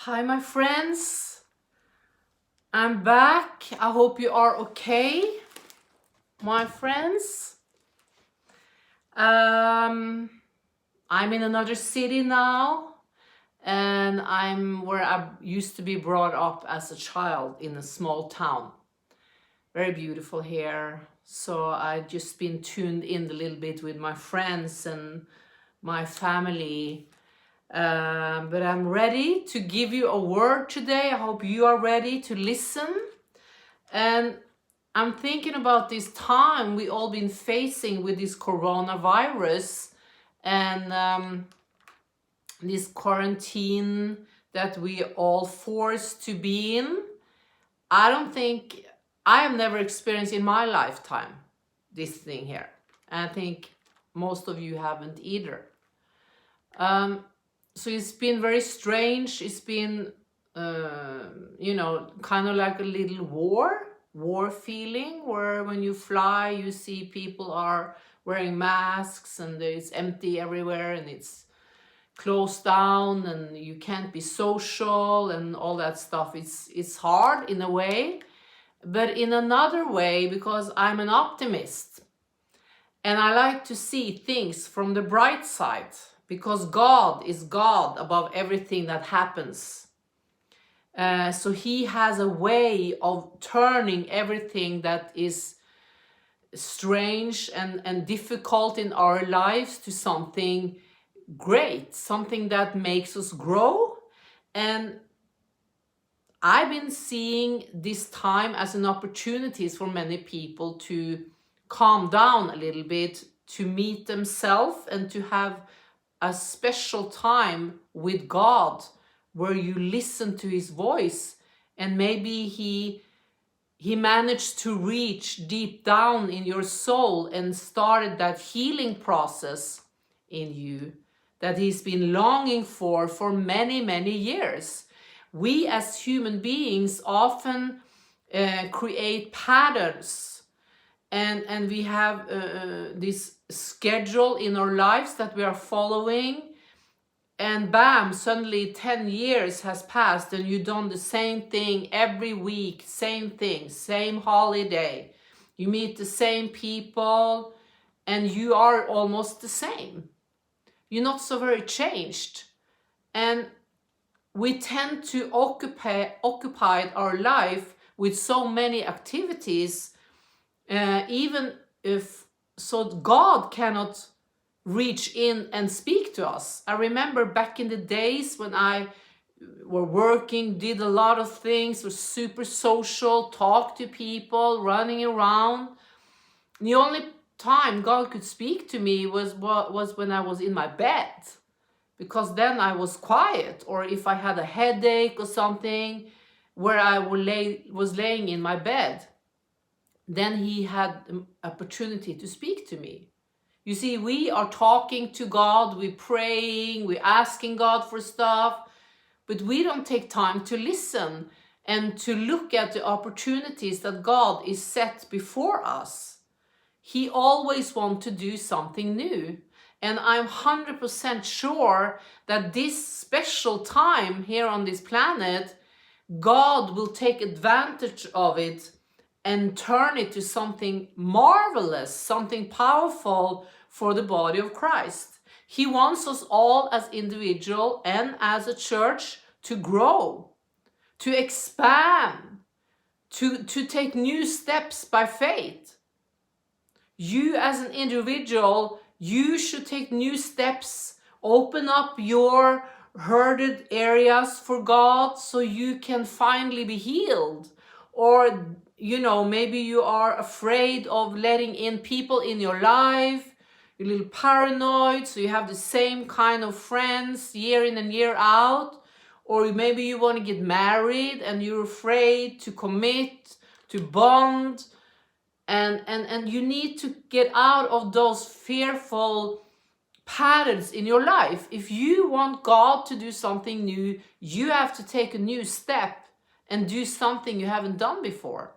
Hi, my friends. I'm back. I hope you are okay, my friends. I'm in another city now, and I'm where I used to be brought up as a child in a small town. Very beautiful here. So I just been tuned in a little bit with my friends and my family. But I'm ready to give you a word today. I hope you are ready to listen. And I'm thinking about this time we all been facing with this coronavirus and this quarantine that we all forced to be in. I have never experienced in my lifetime this thing here. And I think most of you haven't either. So it's been very strange. It's been, kind of like a little war feeling where when you fly, you see people are wearing masks and it's empty everywhere and it's closed down and you can't be social and all that stuff. It's hard in a way, but in another way, because I'm an optimist and I like to see things from the bright side, because God is God above everything that happens. So he has a way of turning everything that is strange and difficult in our lives to something great, something that makes us grow. And I've been seeing this time as an opportunity for many people to calm down a little bit, to meet themselves and to have a special time with God where you listen to his voice, and maybe he managed to reach deep down in your soul and started that healing process in you that he's been longing for many years. We as human beings often create patterns, and we have this schedule in our lives that we are following, and bam, suddenly 10 years has passed and you've done the same thing every week, same thing, same holiday. You meet the same people and you are almost the same. You're not so very changed. And we tend to occupy our life with so many activities, even if so God cannot reach in and speak to us. I remember back in the days when I were working, did a lot of things, was super social, talked to people, running around. The only time God could speak to me was when I was in my bed, because then I was quiet, or if I had a headache or something where I was laying in my bed, then he had an opportunity to speak to me. You see, we are talking to God, we're praying, we're asking God for stuff, but we don't take time to listen and to look at the opportunities that God is set before us. He always wants to do something new. And I'm 100% sure that this special time here on this planet, God will take advantage of it and turn it to something marvelous, something powerful for the body of Christ. He wants us all as individual and as a church to grow, to expand, to take new steps by faith. You as an individual, you should take new steps, open up your hurted areas for God so you can finally be healed. Or maybe you are afraid of letting in people in your life. You're a little paranoid, so you have the same kind of friends year in and year out. Or maybe you want to get married and you're afraid to commit, to bond. And you need to get out of those fearful patterns in your life. If you want God to do something new, you have to take a new step and do something you haven't done before.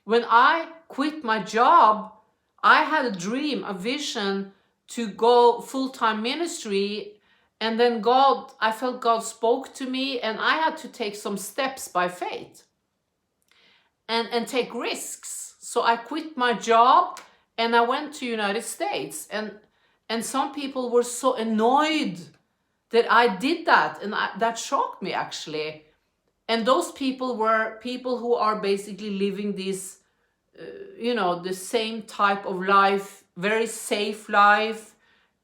When I quit my job, I had a dream, a vision to go full-time ministry And then I felt God spoke to me, and I had to take some steps by faith and take risks. So I quit my job and I went to United States, and some people were so annoyed that I did that, and that shocked me actually. And those people were people who are basically living this, the same type of life, very safe life.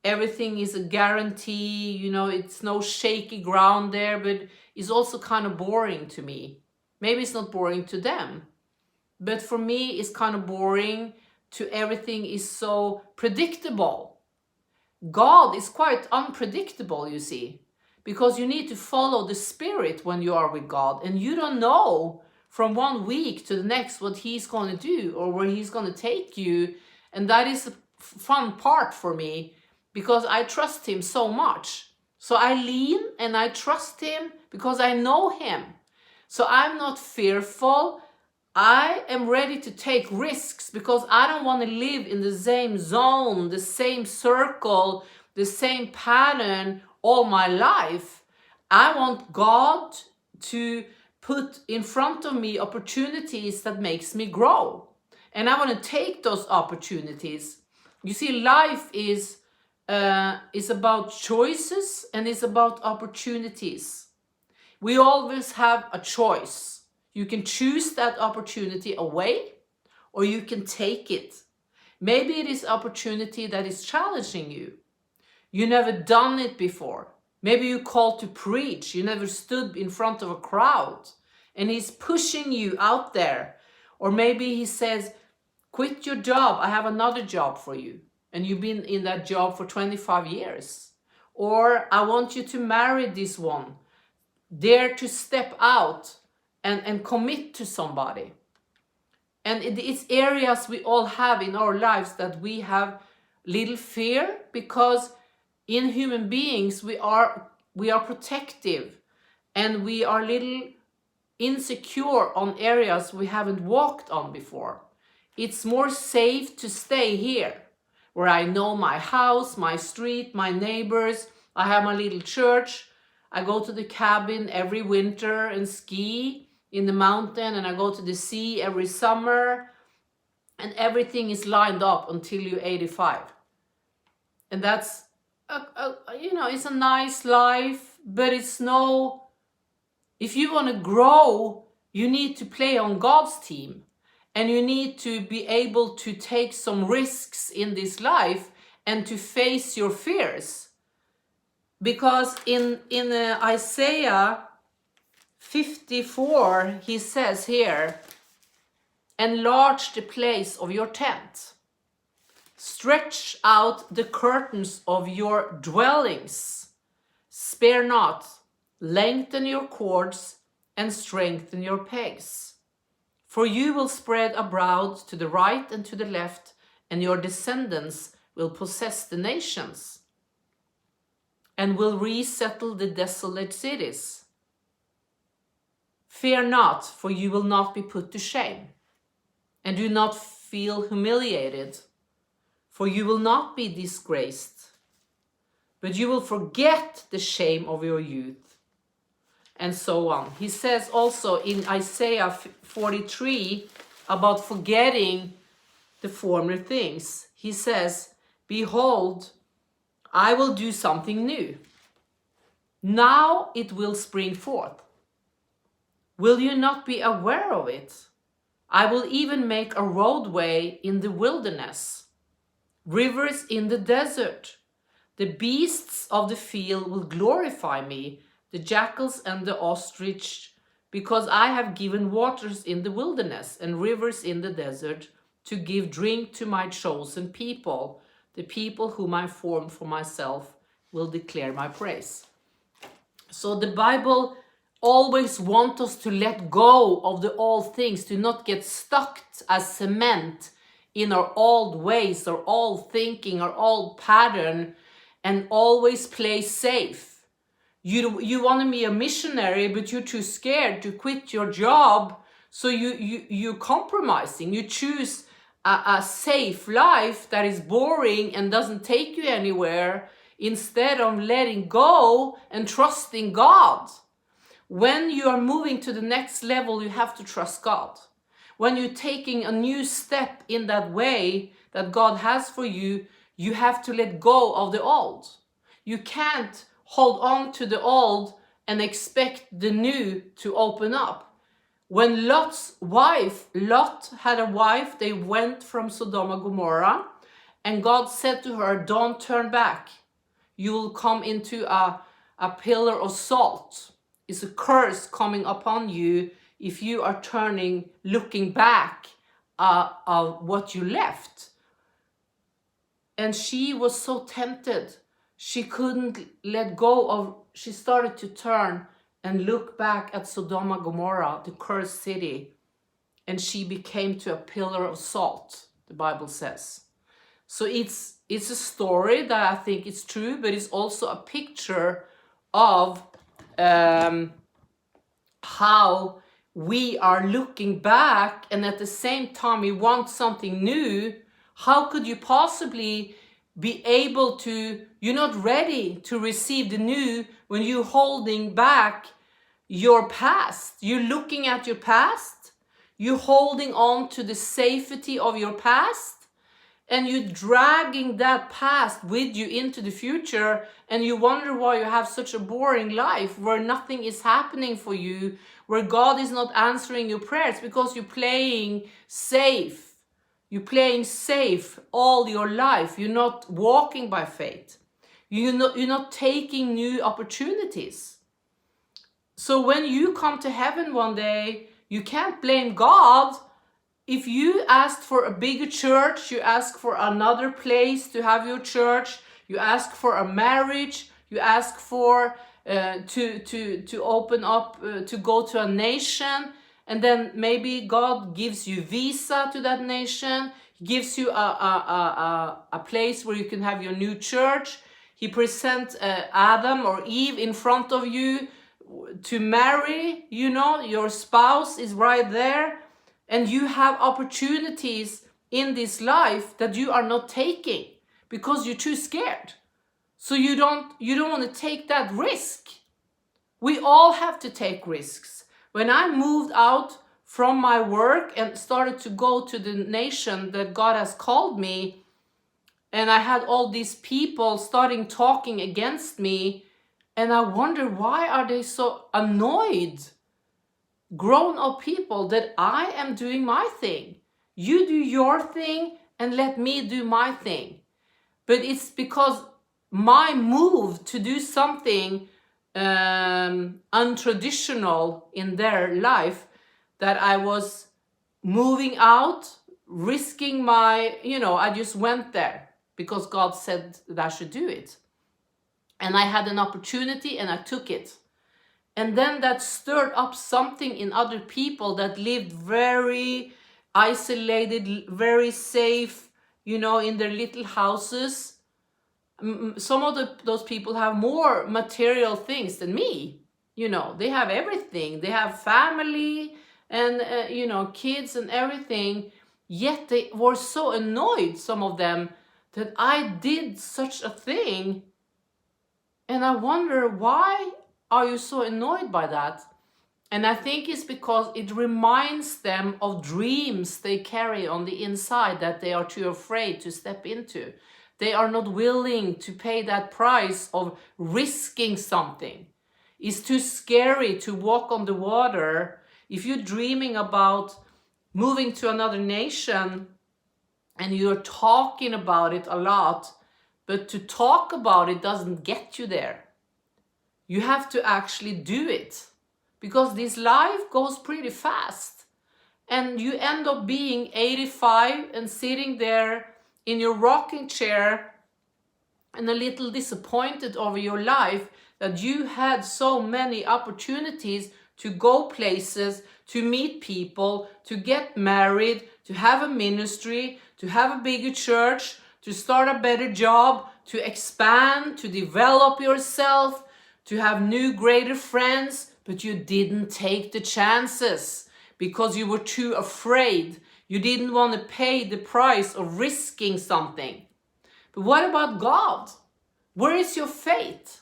Everything is a guarantee, it's no shaky ground there, but it's also kind of boring to me. Maybe it's not boring to them, but for me, it's kind of boring to everything is so predictable. God is quite unpredictable, you see, because you need to follow the Spirit when you are with God, and you don't know from one week to the next what He's going to do or where He's going to take you. And that is the fun part for me, because I trust Him so much. So I lean and I trust Him because I know Him. So I'm not fearful. I am ready to take risks because I don't want to live in the same zone, the same circle, the same pattern all my life. I want God to put in front of me opportunities that makes me grow. And I want to take those opportunities. You see, life is about choices and it's about opportunities. We always have a choice. You can choose that opportunity away, or you can take it. Maybe it is opportunity that is challenging you. You never done it before. Maybe you're called to preach. You never stood in front of a crowd, and He's pushing you out there. Or maybe He says, quit your job. I have another job for you. And you've been in that job for 25 years. Or I want you to marry this one. Dare to step out and commit to somebody. And it's areas we all have in our lives that we have little fear, because in human beings we are protective, and we are little insecure on areas we haven't walked on before. It's more safe to stay here, where I know my house, my street, my neighbors. I have my little church. I go to the cabin every winter and ski in the mountain, and I go to the sea every summer, and everything is lined up until you're 85. And that's, it's a nice life, but it's no, if you want to grow, you need to play on God's team, and you need to be able to take some risks in this life and to face your fears. Because in Isaiah 54, He says here, enlarge the place of your tent. Stretch out the curtains of your dwellings. Spare not. Lengthen your cords and strengthen your pegs. For you will spread abroad to the right and to the left, and your descendants will possess the nations and will resettle the desolate cities. Fear not, for you will not be put to shame, and do not feel humiliated, for you will not be disgraced, but you will forget the shame of your youth, and so on. He says also in Isaiah 43 about forgetting the former things. He says, behold, I will do something new. Now it will spring forth. Will you not be aware of it? I will even make a roadway in the wilderness, rivers in the desert. The beasts of the field will glorify me, the jackals and the ostrich, because I have given waters in the wilderness and rivers in the desert to give drink to my chosen people. The people whom I formed for myself will declare my praise. So the Bible always wants us to let go of the old things, to not get stuck as cement in our old ways, our old thinking, our old pattern, and always play safe. You want to be a missionary, but you're too scared to quit your job, so you're compromising. You choose a safe life that is boring and doesn't take you anywhere. instead of letting go and trusting God. When you are moving to the next level, you have to trust God. When you're taking a new step in that way that God has for you, you have to let go of the old. You can't hold on to the old and expect the new to open up. When Lot had a wife, they went from Sodom and Gomorrah, and God said to her, don't turn back. You will come into a pillar of salt. It's a curse coming upon you if you are looking back of what you left. And she was so tempted. She couldn't let go of, she started to turn and look back at Sodom and Gomorrah, the cursed city. And she became to a pillar of salt, the Bible says. So it's a story that I think is true, but it's also a picture of how we are looking back, and at the same time we want something new. How could you possibly be able to, you're not ready to receive the new when you're holding back your past. You're looking at your past, you're holding on to the safety of your past, and you're dragging that past with you into the future, and you wonder why you have such a boring life where nothing is happening for you, where God is not answering your prayers, because you're playing safe. You're playing safe all your life. You're not walking by faith. You're not taking new opportunities. So when you come to heaven one day, you can't blame God. If you asked for a bigger church, you ask for another place to have your church, you ask for a marriage, you ask for to open up, to go to a nation, and then maybe God gives you visa to that nation. He gives you a place where you can have your new church. He presents Adam or Eve in front of you to marry. You know, your spouse is right there. And you have opportunities in this life that you are not taking because you're too scared. So you don't want to take that risk. We all have to take risks. When I moved out from my work and started to go to the nation that God has called me, and I had all these people starting talking against me, and I wonder, why are they so annoyed? Grown-up people, that I am doing my thing. You do your thing and let me do my thing. But it's because my move to do something untraditional in their life, that I was moving out, risking my, I just went there because God said that I should do it. And I had an opportunity and I took it. And then that stirred up something in other people that lived very isolated, very safe, in their little houses. Some of those people have more material things than me. They have everything. They have family and, kids and everything. Yet they were so annoyed, some of them, that I did such a thing. And I wonder, why are you so annoyed by that? And I think it's because it reminds them of dreams they carry on the inside that they are too afraid to step into. They are not willing to pay that price of risking something. It's too scary to walk on the water. If you're dreaming about moving to another nation and you're talking about it a lot, but to talk about it doesn't get you there. You have to actually do it, because this life goes pretty fast, and you end up being 85 and sitting there in your rocking chair and a little disappointed over your life that you had so many opportunities to go places, to meet people, to get married, to have a ministry, to have a bigger church, to start a better job, to expand, to develop yourself, to have new, greater friends, but you didn't take the chances because you were too afraid. You didn't want to pay the price of risking something. But what about God? Where is your faith?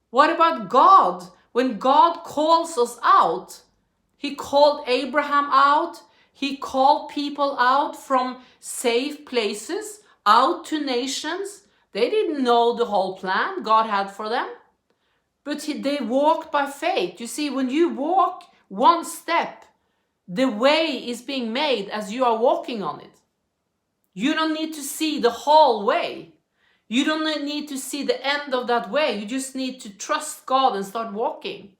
What about God? When God calls us out, he called Abraham out. He called people out from safe places, out to nations. They didn't know the whole plan God had for them. But they walked by faith. You see, when you walk one step, the way is being made as you are walking on it. You don't need to see the whole way. You don't need to see the end of that way. You just need to trust God and start walking.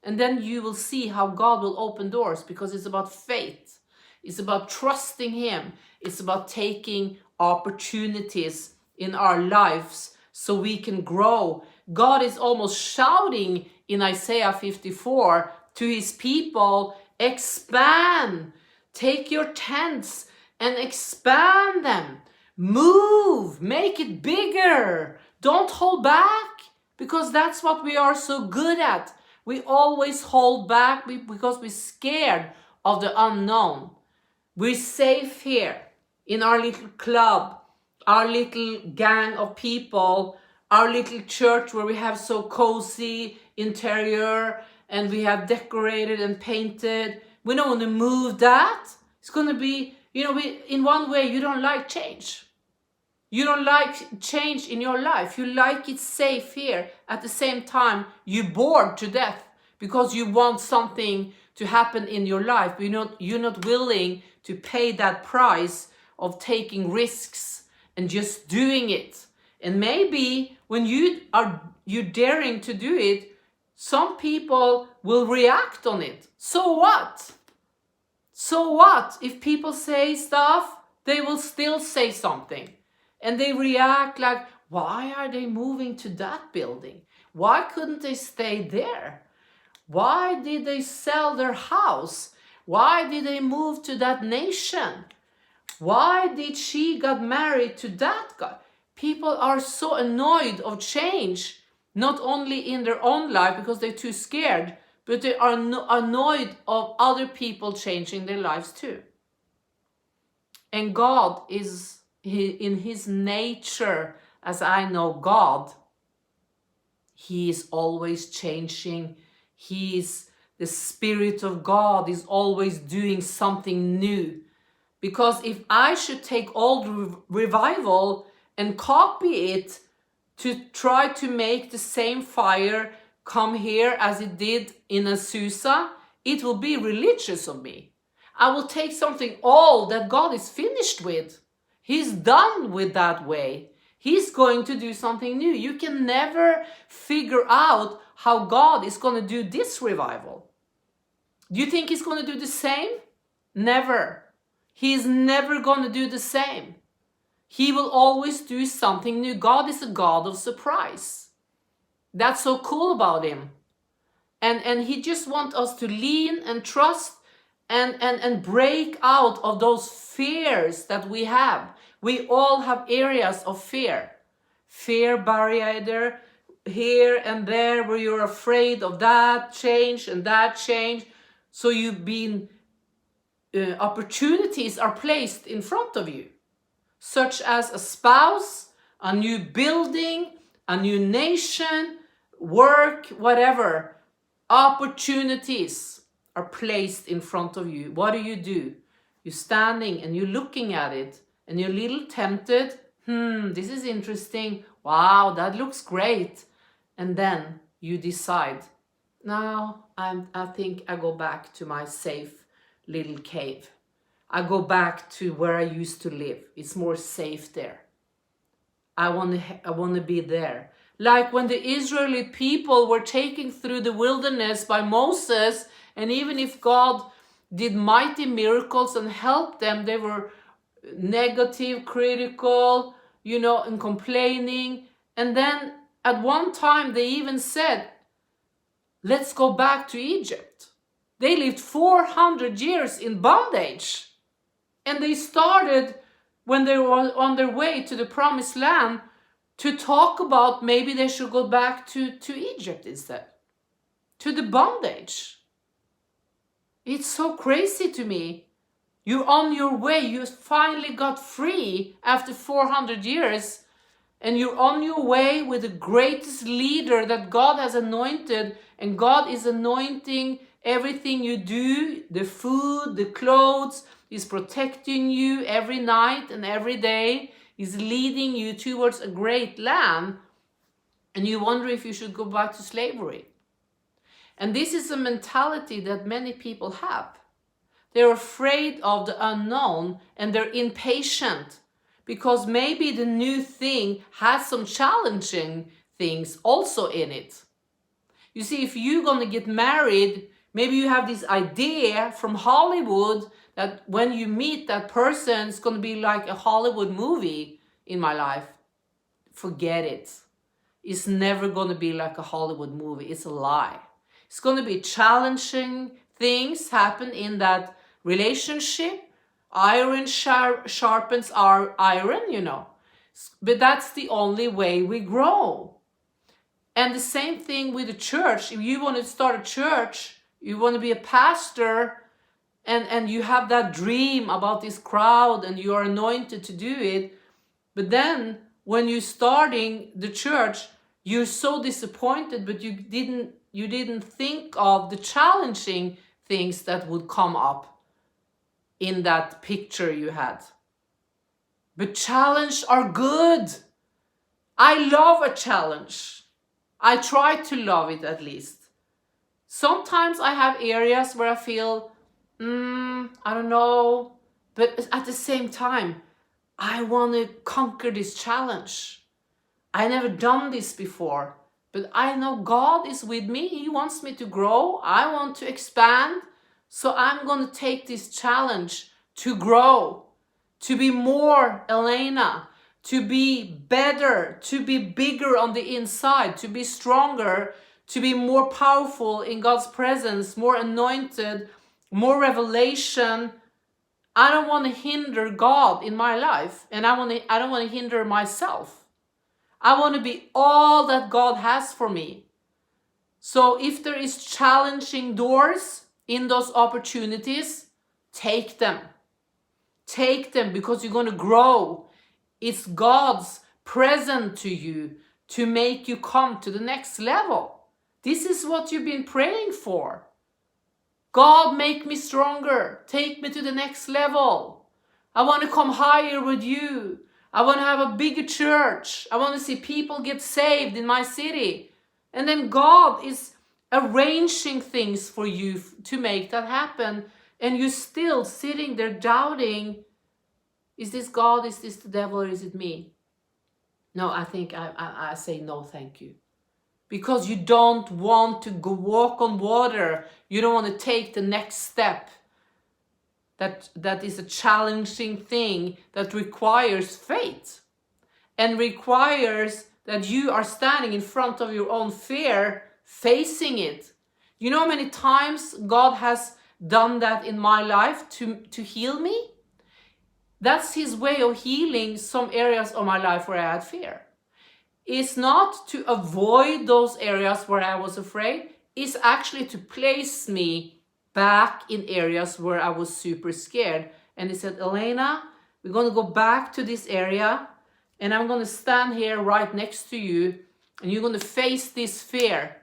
And then you will see how God will open doors, because it's about faith. It's about trusting him. It's about taking opportunities in our lives so we can grow. God is almost shouting in Isaiah 54 to his people, expand. Take your tents and expand them. Move, make it bigger. Don't hold back, because that's what we are so good at. We always hold back because we're scared of the unknown. We're safe here in our little club, our little gang of people, our little church where we have so cozy interior and we have decorated and painted. We don't want to move that. It's going to be, in one way, you don't like change. You don't like change in your life. You like it safe here. At the same time, you're bored to death because you want something to happen in your life. But you're not willing to pay that price of taking risks and just doing it. And maybe when you're daring to do it, some people will react on it. So what? So what? If people say stuff, they will still say something. And they react like, why are they moving to that building? Why couldn't they stay there? Why did they sell their house? Why did they move to that nation? Why did she get married to that guy? People are so annoyed of change, not only in their own life because they're too scared, but they are annoyed of other people changing their lives too. And God is, in his nature, as I know God, he is always changing. The Spirit of God is always doing something new. Because if I should take old revival and copy it to try to make the same fire come here as it did in Azusa, it will be religious of me. I will take something old that God is finished with. He's done with that way. He's going to do something new. You can never figure out how God is going to do this revival. Do you think he's going to do the same? Never. He's never going to do the same. He will always do something new. God is a God of surprise. That's so cool about him. And he just wants us to lean and trust and break out of those fears that we have. We all have areas of fear. Fear barrier here and there where you're afraid of that change and that change. So opportunities are placed in front of you, such as a spouse, a new building, a new nation, work, whatever. Opportunities are placed in front of you. What do? You're standing and you're looking at it and you're a little tempted. This is interesting. Wow, that looks great. And then you decide, now I think I go back to my safe little cave. I go back to where I used to live. It's more safe there. I want to be there. Like when the Israeli people were taken through the wilderness by Moses, and even if God did mighty miracles and helped them, they were negative, critical, and complaining. And then at one time they even said, let's go back to Egypt. They lived 400 years in bondage. And they started, when they were on their way to the promised land, to talk about maybe they should go back to Egypt instead, to the bondage. It's so crazy to me. You're on your way. You finally got free after 400 years. and you're on your way with the greatest leader that God has anointed, and God is anointing everything you do, the food, the clothes, He's protecting you every night and every day, He's leading you towards a great land, and you wonder if you should go back to slavery. And this is a mentality that many people have. They're afraid of the unknown and they're impatient because maybe the new thing has some challenging things also in it. You see, if you're going to get married, maybe you have this idea from Hollywood that when you meet that person, it's going to be like a Hollywood movie in my life. Forget it. It's never going to be like a Hollywood movie. It's a lie. It's going to be challenging things happen in that relationship. Iron sharpens our iron, you know. But that's the only way we grow. And the same thing with the church. If you want to start a church, you want to be a pastor, and you have that dream about this crowd and you are anointed to do it. But then when you're starting the church, you're so disappointed, but you didn't think of the challenging things that would come up in that picture you had. But challenges are good. I love a challenge. I try to love it at least. Sometimes I have areas where I feel, I don't know, but at the same time, I want to conquer this challenge. I never done this before, but I know God is with me. He wants me to grow. I want to expand. So I'm going to take this challenge to grow, to be more Elena, to be better, to be bigger on the inside, to be stronger, to be more powerful in God's presence, more anointed, more revelation. I don't want to hinder God in my life, and I don't want to hinder myself. I want to be all that God has for me. So if there is challenging doors in those opportunities, take them. Take them because you're going to grow. It's God's present to you to make you come to the next level. This is what you've been praying for. God, make me stronger. Take me to the next level. I want to come higher with you. I want to have a bigger church. I want to see people get saved in my city. And then God is arranging things for you to make that happen. And you're still sitting there doubting, is this God, is this the devil, or is it me? No, I think I say no, thank you. Because you don't want to go walk on water. You don't want to take the next step. That is a challenging thing that requires faith. And requires that you are standing in front of your own fear, facing it. You know how many times God has done that in my life to heal me? That's His way of healing some areas of my life where I had fear. It's not to avoid those areas where I was afraid. It's actually to place me back in areas where I was super scared. And He said, Elena, we're going to go back to this area, and I'm going to stand here right next to you, and you're going to face this fear,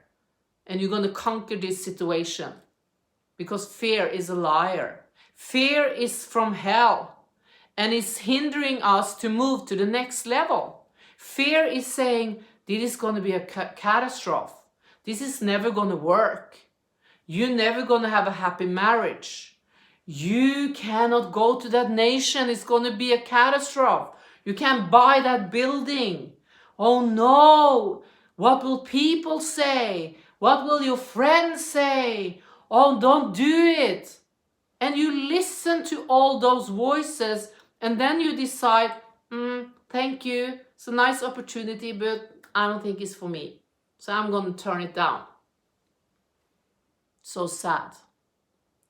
and you're going to conquer this situation. Because fear is a liar. Fear is from hell, and it's hindering us to move to the next level. Fear is saying, this is going to be a catastrophe. This is never going to work. You're never going to have a happy marriage. You cannot go to that nation. It's going to be a catastrophe. You can't buy that building. Oh no, what will people say? What will your friends say? Oh, don't do it. And you listen to all those voices, and then you decide, thank you. It's a nice opportunity, but I don't think it's for me. So I'm going to turn it down. So sad.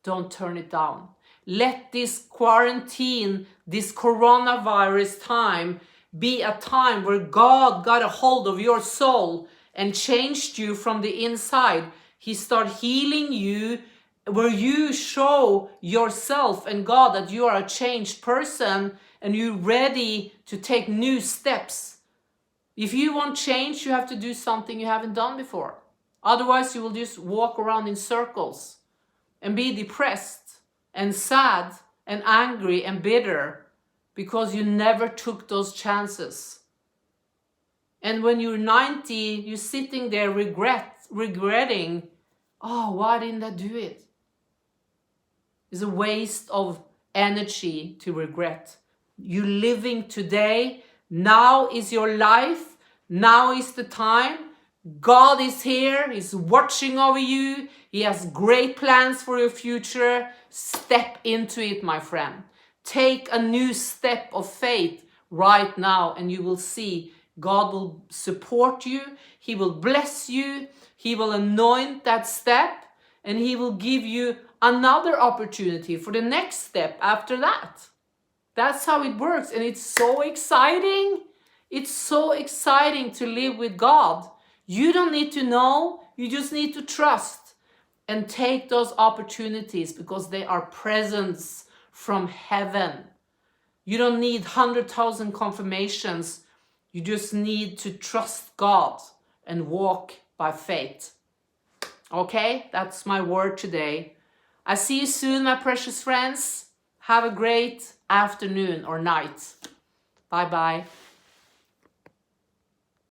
Don't turn it down. Let this quarantine, this coronavirus time, be a time where God got a hold of your soul and changed you from the inside. He started healing you, where you show yourself and God that you are a changed person and you're ready to take new steps If you want change, you have to do something you haven't done before. Otherwise, you will just walk around in circles and be depressed and sad and angry and bitter because you never took those chances. And when you're 90, you're sitting there regretting, oh, why didn't I do it? It's a waste of energy to regret. You living today, now is your life, now is the time. God is here, He's watching over you, He has great plans for your future. Step into it, my friend. Take a new step of faith right now, and you will see God will support you, He will bless you, He will anoint that step, and He will give you another opportunity for the next step after that. That's how it works, and it's so exciting. It's so exciting to live with God. You don't need to know, you just need to trust and take those opportunities because they are presents from heaven. You don't need 100,000 confirmations. You just need to trust God and walk by faith. Okay, that's my word today. I see you soon, my precious friends. Have a great afternoon or night. Bye-bye.